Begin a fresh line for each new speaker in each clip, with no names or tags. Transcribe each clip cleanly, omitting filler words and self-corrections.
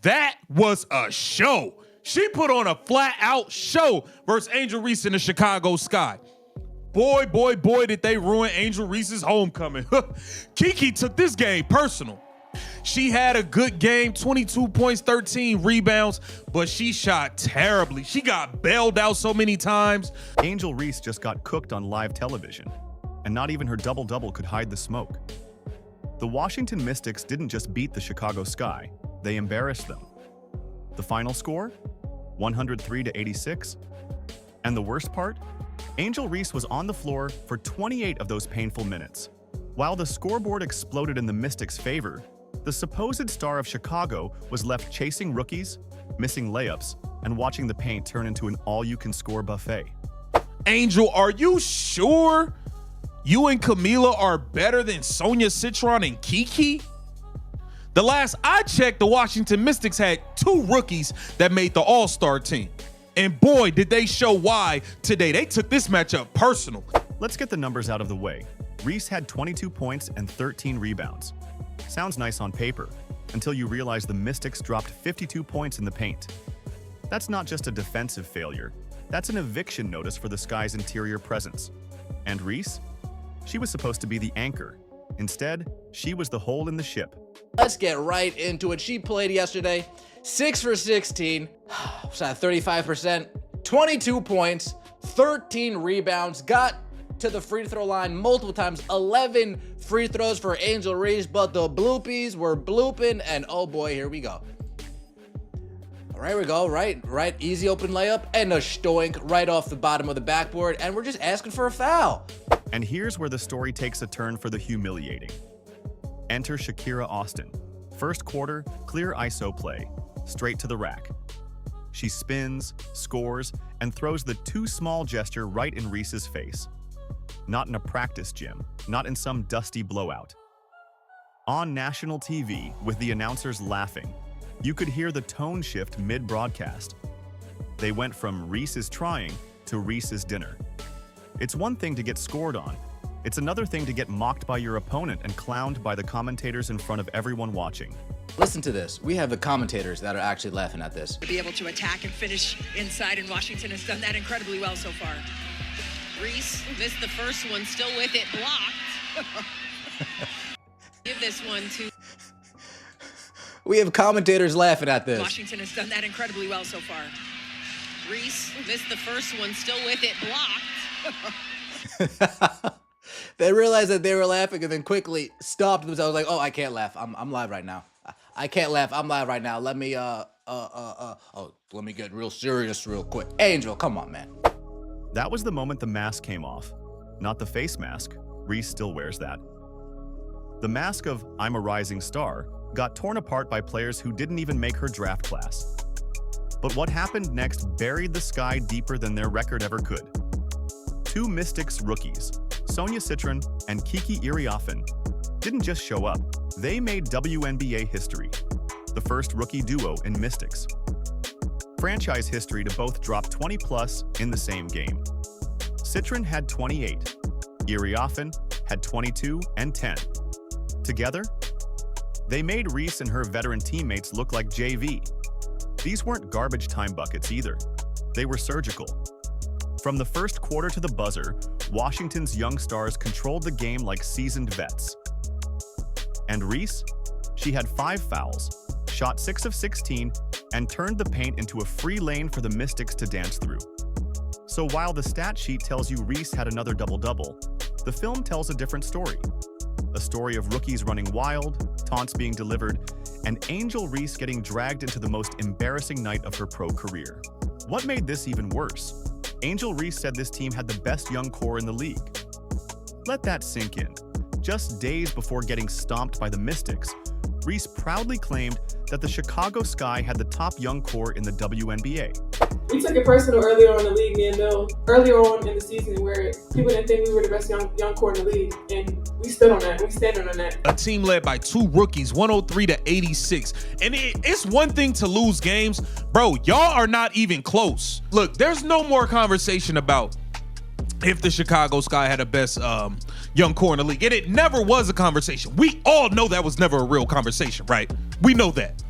That was a show. She put on a flat-out show versus Angel Reese in the Chicago Sky. Boy, did they ruin Angel Reese's homecoming. Kiki took this game personal. She had a good game, 22 points, 13 rebounds, but she shot terribly. She got bailed out so many times.
Angel Reese just got cooked on live television, and not even her double-double could hide the smoke. The Washington Mystics didn't just beat the Chicago Sky, they embarrassed them. The final score? 103-86. And the worst part? Angel Reese was on the floor for 28 of those painful minutes. While the scoreboard exploded in the Mystics' favor, the supposed star of Chicago was left chasing rookies, missing layups, and watching the paint turn into an all-you-can-score buffet.
Angel, are you sure you and Camila are better than Sonia Citron and Kiki? The last I checked, the Washington Mystics had 2 rookies that made the All-Star team. And boy, did they show why today. They took this matchup personal.
Let's get the numbers out of the way. Reese had 22 points and 13 rebounds. Sounds nice on paper, until you realize the Mystics dropped 52 points in the paint. That's not just a defensive failure. That's an eviction notice for the Sky's interior presence. And Reese? She was supposed to be the anchor. Instead, she was the hole in the ship.
Let's get right into it. She played yesterday, 6 for 16, shot 35%, 22 points, 13 rebounds, got to the free throw line multiple times, 11 free throws for Angel Reese, but the bloopies were blooping, and oh boy, here we go. All right, we go, right, easy open layup, and a stoink right off the bottom of the backboard, and we're just asking for a foul.
And here's where the story takes a turn for the humiliating. Enter Shakira Austin. First quarter, clear ISO play, straight to the rack. She spins, scores, and throws the too small gesture right in Reese's face. Not in a practice gym, not in some dusty blowout. On national TV, with the announcers laughing, you could hear the tone shift mid-broadcast. They went from Reese's trying to Reese's dinner. It's one thing to get scored on. It's another thing to get mocked by your opponent and clowned by the commentators in front of everyone watching.
Listen to this. We have the commentators that are actually laughing at this.
To be able to attack and finish inside, and Washington has done that incredibly well so far. Reese missed the first one, still with it, blocked. Give this one to...
We have commentators laughing at this.
Washington has done that incredibly well so far. Reese missed the first one, still with it, blocked.
They realized that they were laughing and then quickly stopped themselves like, oh, I can't laugh. I'm live right now. I can't laugh. I'm live right now. Let me, let me get real serious real quick. Angel, come on, man.
That was the moment the mask came off. Not the face mask. Reese still wears that. The mask of I'm a rising star got torn apart by players who didn't even make her draft class. But what happened next buried the Sky deeper than their record ever could. 2 Mystics rookies, Sonia Citron and Kiki Iriafen, didn't just show up, they made WNBA history, the first rookie duo in Mystics. Franchise history to both drop 20-plus in the same game. Citron had 28, Iriafen had 22 and 10. Together, they made Reese and her veteran teammates look like JV. These weren't garbage time buckets either. They were surgical. From the first quarter to the buzzer, Washington's young stars controlled the game like seasoned vets. And Reese? She had 5 fouls, shot 6 of 16, and turned the paint into a free lane for the Mystics to dance through. So while the stat sheet tells you Reese had another double-double, the film tells a different story. A story of rookies running wild, taunts being delivered, and Angel Reese getting dragged into the most embarrassing night of her pro career. What made this even worse? Angel Reese said this team had the best young core in the league. Let that sink in. Just days before getting stomped by the Mystics, Reese proudly claimed that the Chicago Sky had the top young core in the WNBA.
We took it personal earlier on in the league, me and Bill, earlier on in the season where people didn't think we were the best young core in the league, and we stood on that. We standing on that.
A team led by 2 rookies, 103-86. And it's one thing to lose games. Bro, y'all are not even close. Look, there's no more conversation about if the Chicago Sky had the best young core in the league. And it never was a conversation. We all know that was never a real conversation, right? We know that.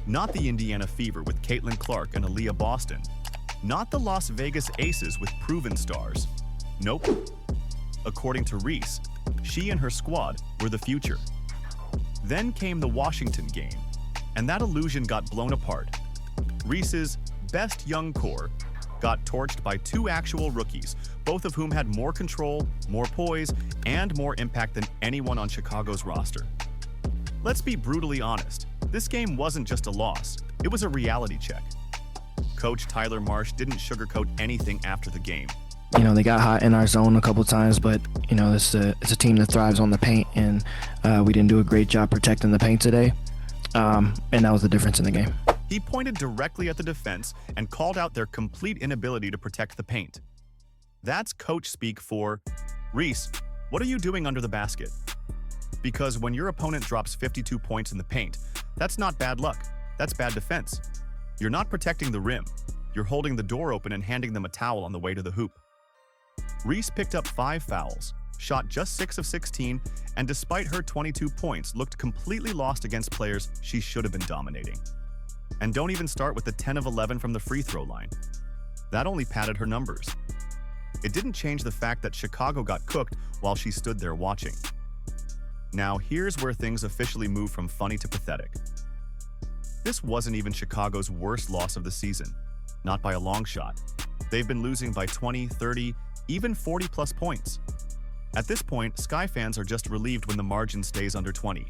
Not the Indiana Fever with Caitlin Clark and Aaliyah Boston. Not the Las Vegas Aces with proven stars. Nope. According to Reese, she and her squad were the future. Then came the Washington game, and that illusion got blown apart. Reese's best young core got torched by two actual rookies, both of whom had more control, more poise, and more impact than anyone on Chicago's roster. Let's be brutally honest, this game wasn't just a loss, it was a reality check. Coach Tyler Marsh didn't sugarcoat anything after the game.
You know, they got hot in our zone a couple times, but, you know, it's a team that thrives on the paint, and we didn't do a great job protecting the paint today, and that was the difference in the game.
He pointed directly at the defense and called out their complete inability to protect the paint. That's coach speak for, Reese, what are you doing under the basket? Because when your opponent drops 52 points in the paint, that's not bad luck, that's bad defense. You're not protecting the rim, you're holding the door open and handing them a towel on the way to the hoop. Reese picked up 5 fouls, shot just 6 of 16, and despite her 22 points, looked completely lost against players she should have been dominating. And don't even start with the 10 of 11 from the free throw line. That only padded her numbers. It didn't change the fact that Chicago got cooked while she stood there watching. Now here's where things officially move from funny to pathetic. This wasn't even Chicago's worst loss of the season, not by a long shot. They've been losing by 20, 30, even 40 plus points. At this point, Sky fans are just relieved when the margin stays under 20.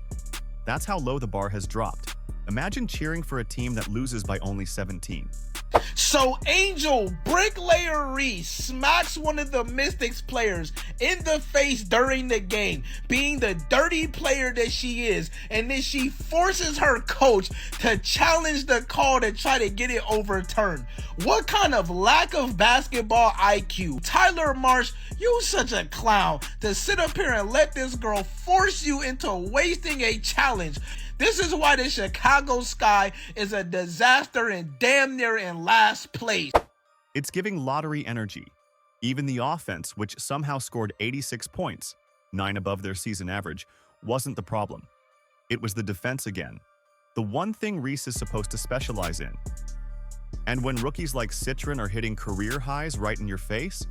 That's how low the bar has dropped. Imagine cheering for a team that loses by only 17.
So Angel Bricklayer Reese smacks one of the Mystics players in the face during the game, being the dirty player that she is, and then she forces her coach to challenge the call to try to get it overturned. What kind of lack of basketball IQ? Tyler Marsh, you such a clown to sit up here and let this girl force you into wasting a challenge. This is why the Chicago Sky is a disaster and damn near in last place.
It's giving lottery energy. Even the offense, which somehow scored 86 points, 9 above their season average, wasn't the problem. It was the defense again, the one thing Reese is supposed to specialize in. And when rookies like Citron are hitting career highs right in your face,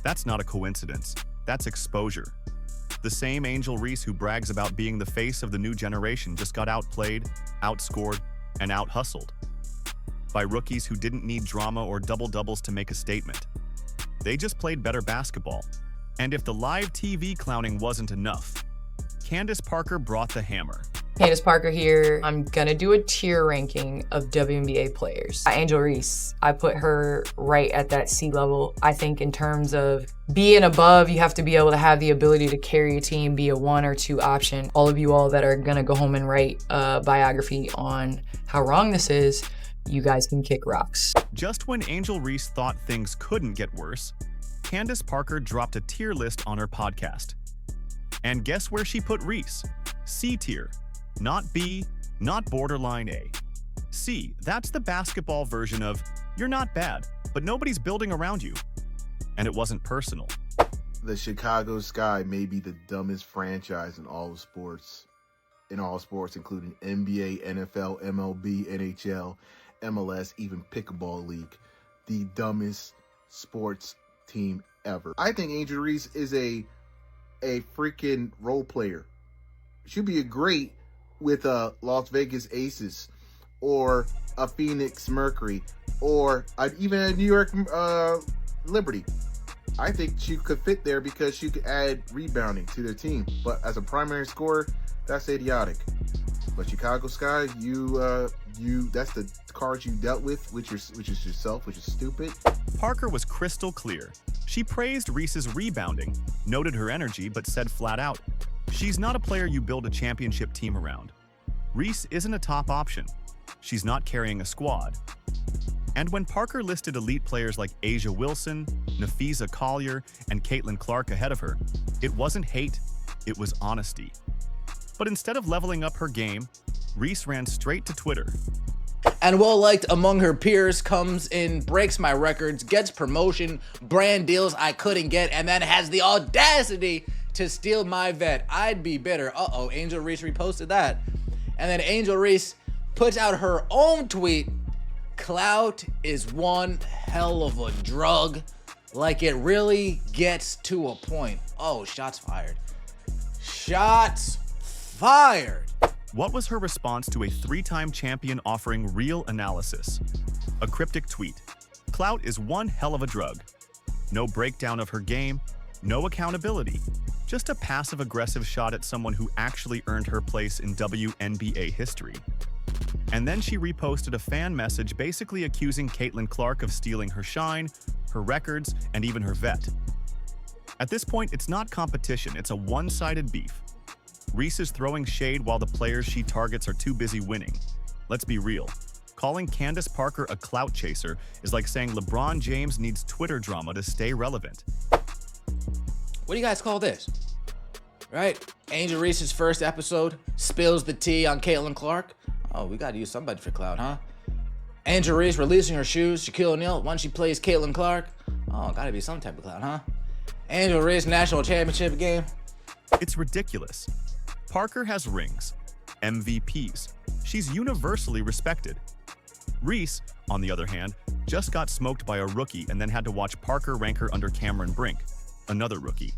that's not a coincidence, that's exposure. The same Angel Reese who brags about being the face of the new generation just got outplayed, outscored, and out-hustled by rookies who didn't need drama or double-doubles to make a statement. They just played better basketball. And if the live TV clowning wasn't enough, Candace Parker brought the hammer.
Candace Parker here. I'm gonna do a tier ranking of WNBA players. Angel Reese, I put her right at that C level. I think in terms of being above, you have to be able to have the ability to carry a team, be a 1 or 2 option. All of you all that are gonna go home and write a biography on how wrong this is, you guys can kick rocks.
Just when Angel Reese thought things couldn't get worse, Candace Parker dropped a tier list on her podcast. And guess where she put Reese? C tier. Not B, not borderline A. C, that's the basketball version of, you're not bad, but nobody's building around you. And it wasn't personal.
The Chicago Sky may be the dumbest franchise in all sports, including NBA, NFL, MLB, NHL, MLS, even Pickleball League. The dumbest sports team ever. I think Angel Reese is a freaking role player. She'd be a great with a Las Vegas Aces or a Phoenix Mercury or even a New York Liberty. I think she could fit there because she could add rebounding to their team. But as a primary scorer, that's idiotic. But Chicago Sky, that's the cards you dealt with, which is yourself, which is stupid.
Parker was crystal clear. She praised Reese's rebounding, noted her energy, but said flat out, she's not a player you build a championship team around. Reese isn't a top option. She's not carrying a squad. And when Parker listed elite players like Asia Wilson, Nafisa Collier, and Caitlin Clark ahead of her, it wasn't hate, it was honesty. But instead of leveling up her game, Reese ran straight to Twitter.
And well-liked among her peers, comes in, breaks my records, gets promotion, brand deals I couldn't get, and then has the audacity to steal my vet. I'd be bitter. Uh-oh, Angel Reese reposted that. And then Angel Reese puts out her own tweet. Clout is one hell of a drug. Like, it really gets to a point. Oh, shots fired. Shots fired.
What was her response to a 3-time champion offering real analysis? A cryptic tweet. Clout is one hell of a drug. No breakdown of her game, no accountability. Just a passive-aggressive shot at someone who actually earned her place in WNBA history. And then she reposted a fan message basically accusing Caitlin Clark of stealing her shine, her records, and even her vet. At this point, it's not competition, it's a one-sided beef. Reese is throwing shade while the players she targets are too busy winning. Let's be real. Calling Candace Parker a clout chaser is like saying LeBron James needs Twitter drama to stay relevant.
What do you guys call this? Right? Angel Reese's first episode spills the tea on Caitlin Clark. Oh, we gotta use somebody for clout, huh? Angel Reese releasing her shoes, Shaquille O'Neal, once she plays Caitlin Clark. Oh, gotta be some type of clout, huh? Angel Reese national championship game.
It's ridiculous. Parker has rings, MVPs. She's universally respected. Reese, on the other hand, just got smoked by a rookie and then had to watch Parker rank her under Cameron Brink, another rookie.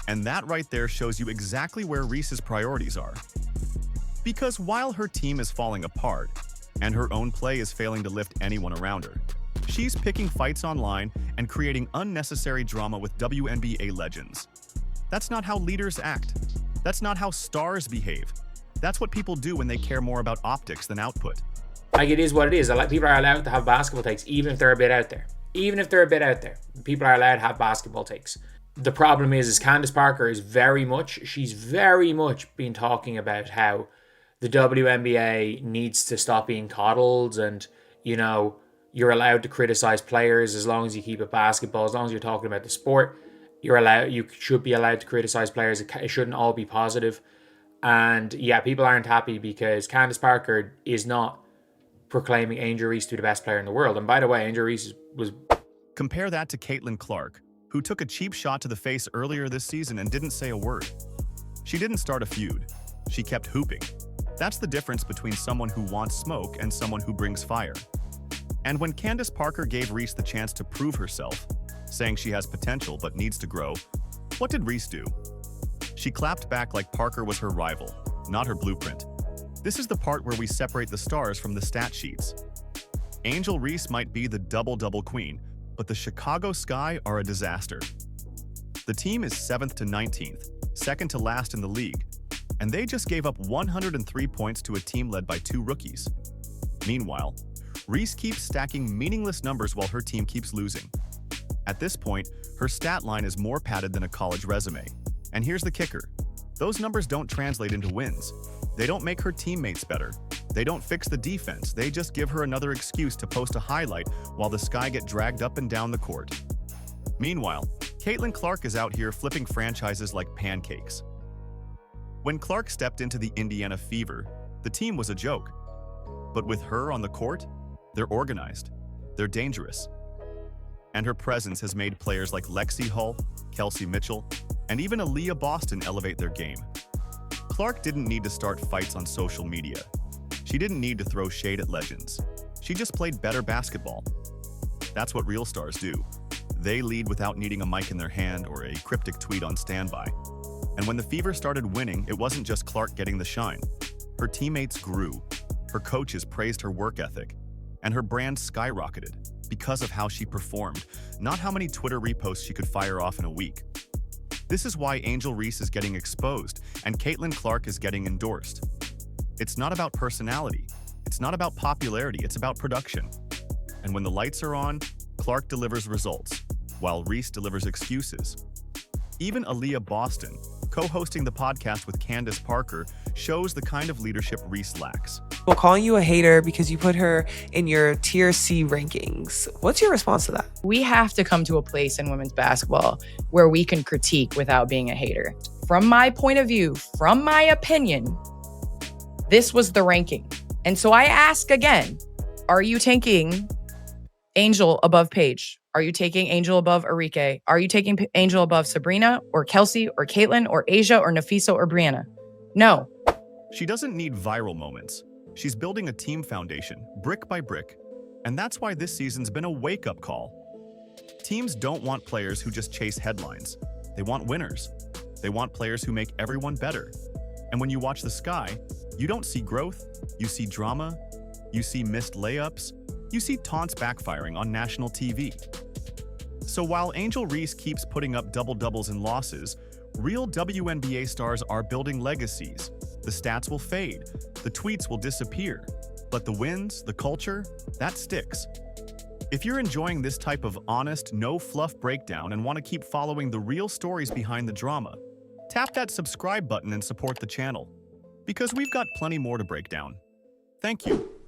And that right there shows you exactly where Reese's priorities are. Because while her team is falling apart, and her own play is failing to lift anyone around her, she's picking fights online and creating unnecessary drama with WNBA legends. That's not how leaders act. That's not how stars behave. That's what people do when they care more about optics than output.
Like, it is what it is. People are allowed to have basketball takes, even if they're a bit out there. Even if they're a bit out there, people are allowed to have basketball takes. The problem is Candace Parker is she's very much been talking about how the WNBA needs to stop being coddled, and, you know, you're allowed to criticize players as long as you keep it basketball, as long as you're talking about the sport. You should be allowed to criticize players. It shouldn't all be positive. And yeah, people aren't happy because Candace Parker is not proclaiming Angel Reese to be the best player in the world. And by the way, Angel Reese was...
Compare that to Caitlin Clark, who took a cheap shot to the face earlier this season and didn't say a word. She didn't start a feud. She kept hooping. That's the difference between someone who wants smoke and someone who brings fire. And when Candace Parker gave Reese the chance to prove herself, saying she has potential but needs to grow, what did Reese do? She clapped back like Parker was her rival, not her blueprint. This is the part where we separate the stars from the stat sheets. Angel Reese might be the double-double queen, but the Chicago Sky are a disaster. The team is 7th to 19th, second to last in the league, and they just gave up 103 points to a team led by 2 rookies. Meanwhile, Reese keeps stacking meaningless numbers while her team keeps losing. At this point, her stat line is more padded than a college resume. And here's the kicker. Those numbers don't translate into wins. They don't make her teammates better. They don't fix the defense. They just give her another excuse to post a highlight while the Sky get dragged up and down the court. Meanwhile, Caitlin Clark is out here flipping franchises like pancakes. When Clark stepped into the Indiana Fever, the team was a joke. But with her on the court, they're organized. They're dangerous. And her presence has made players like Lexi Hull, Kelsey Mitchell, and even Aaliyah Boston elevate their game. Clark didn't need to start fights on social media. She didn't need to throw shade at legends. She just played better basketball. That's what real stars do. They lead without needing a mic in their hand or a cryptic tweet on standby. And when the Fever started winning, it wasn't just Clark getting the shine. Her teammates grew. Her coaches praised her work ethic. And her brand skyrocketed because of how she performed, not how many Twitter reposts she could fire off in a week. This is why Angel Reese is getting exposed and Caitlin Clark is getting endorsed. It's not about personality. It's not about popularity. It's about production. And when the lights are on, Clark delivers results, while Reese delivers excuses. Even Aaliyah Boston, co-hosting the podcast with Candace Parker, shows the kind of leadership Reese lacks.
Well, calling you a hater because you put her in your tier C rankings. What's your response to that?
We have to come to a place in women's basketball where we can critique without being a hater. From my point of view, from my opinion, this was the ranking. And so I ask again, are you taking Angel above Paige? Are you taking Angel above Arike? Are you taking Angel above Sabrina or Kelsey or Caitlin or Asia or Nafisa or Brianna? No.
She doesn't need viral moments. She's building a team foundation, brick by brick, and that's why this season's been a wake-up call. Teams don't want players who just chase headlines. They want winners. They want players who make everyone better. And when you watch the Sky, you don't see growth, you see drama, you see missed layups, you see taunts backfiring on national TV. So while Angel Reese keeps putting up double-doubles and losses, real WNBA stars are building legacies. The stats will fade, the tweets will disappear, but the wins, the culture, that sticks. If you're enjoying this type of honest, no-fluff breakdown and want to keep following the real stories behind the drama, tap that subscribe button and support the channel, because we've got plenty more to break down. Thank you.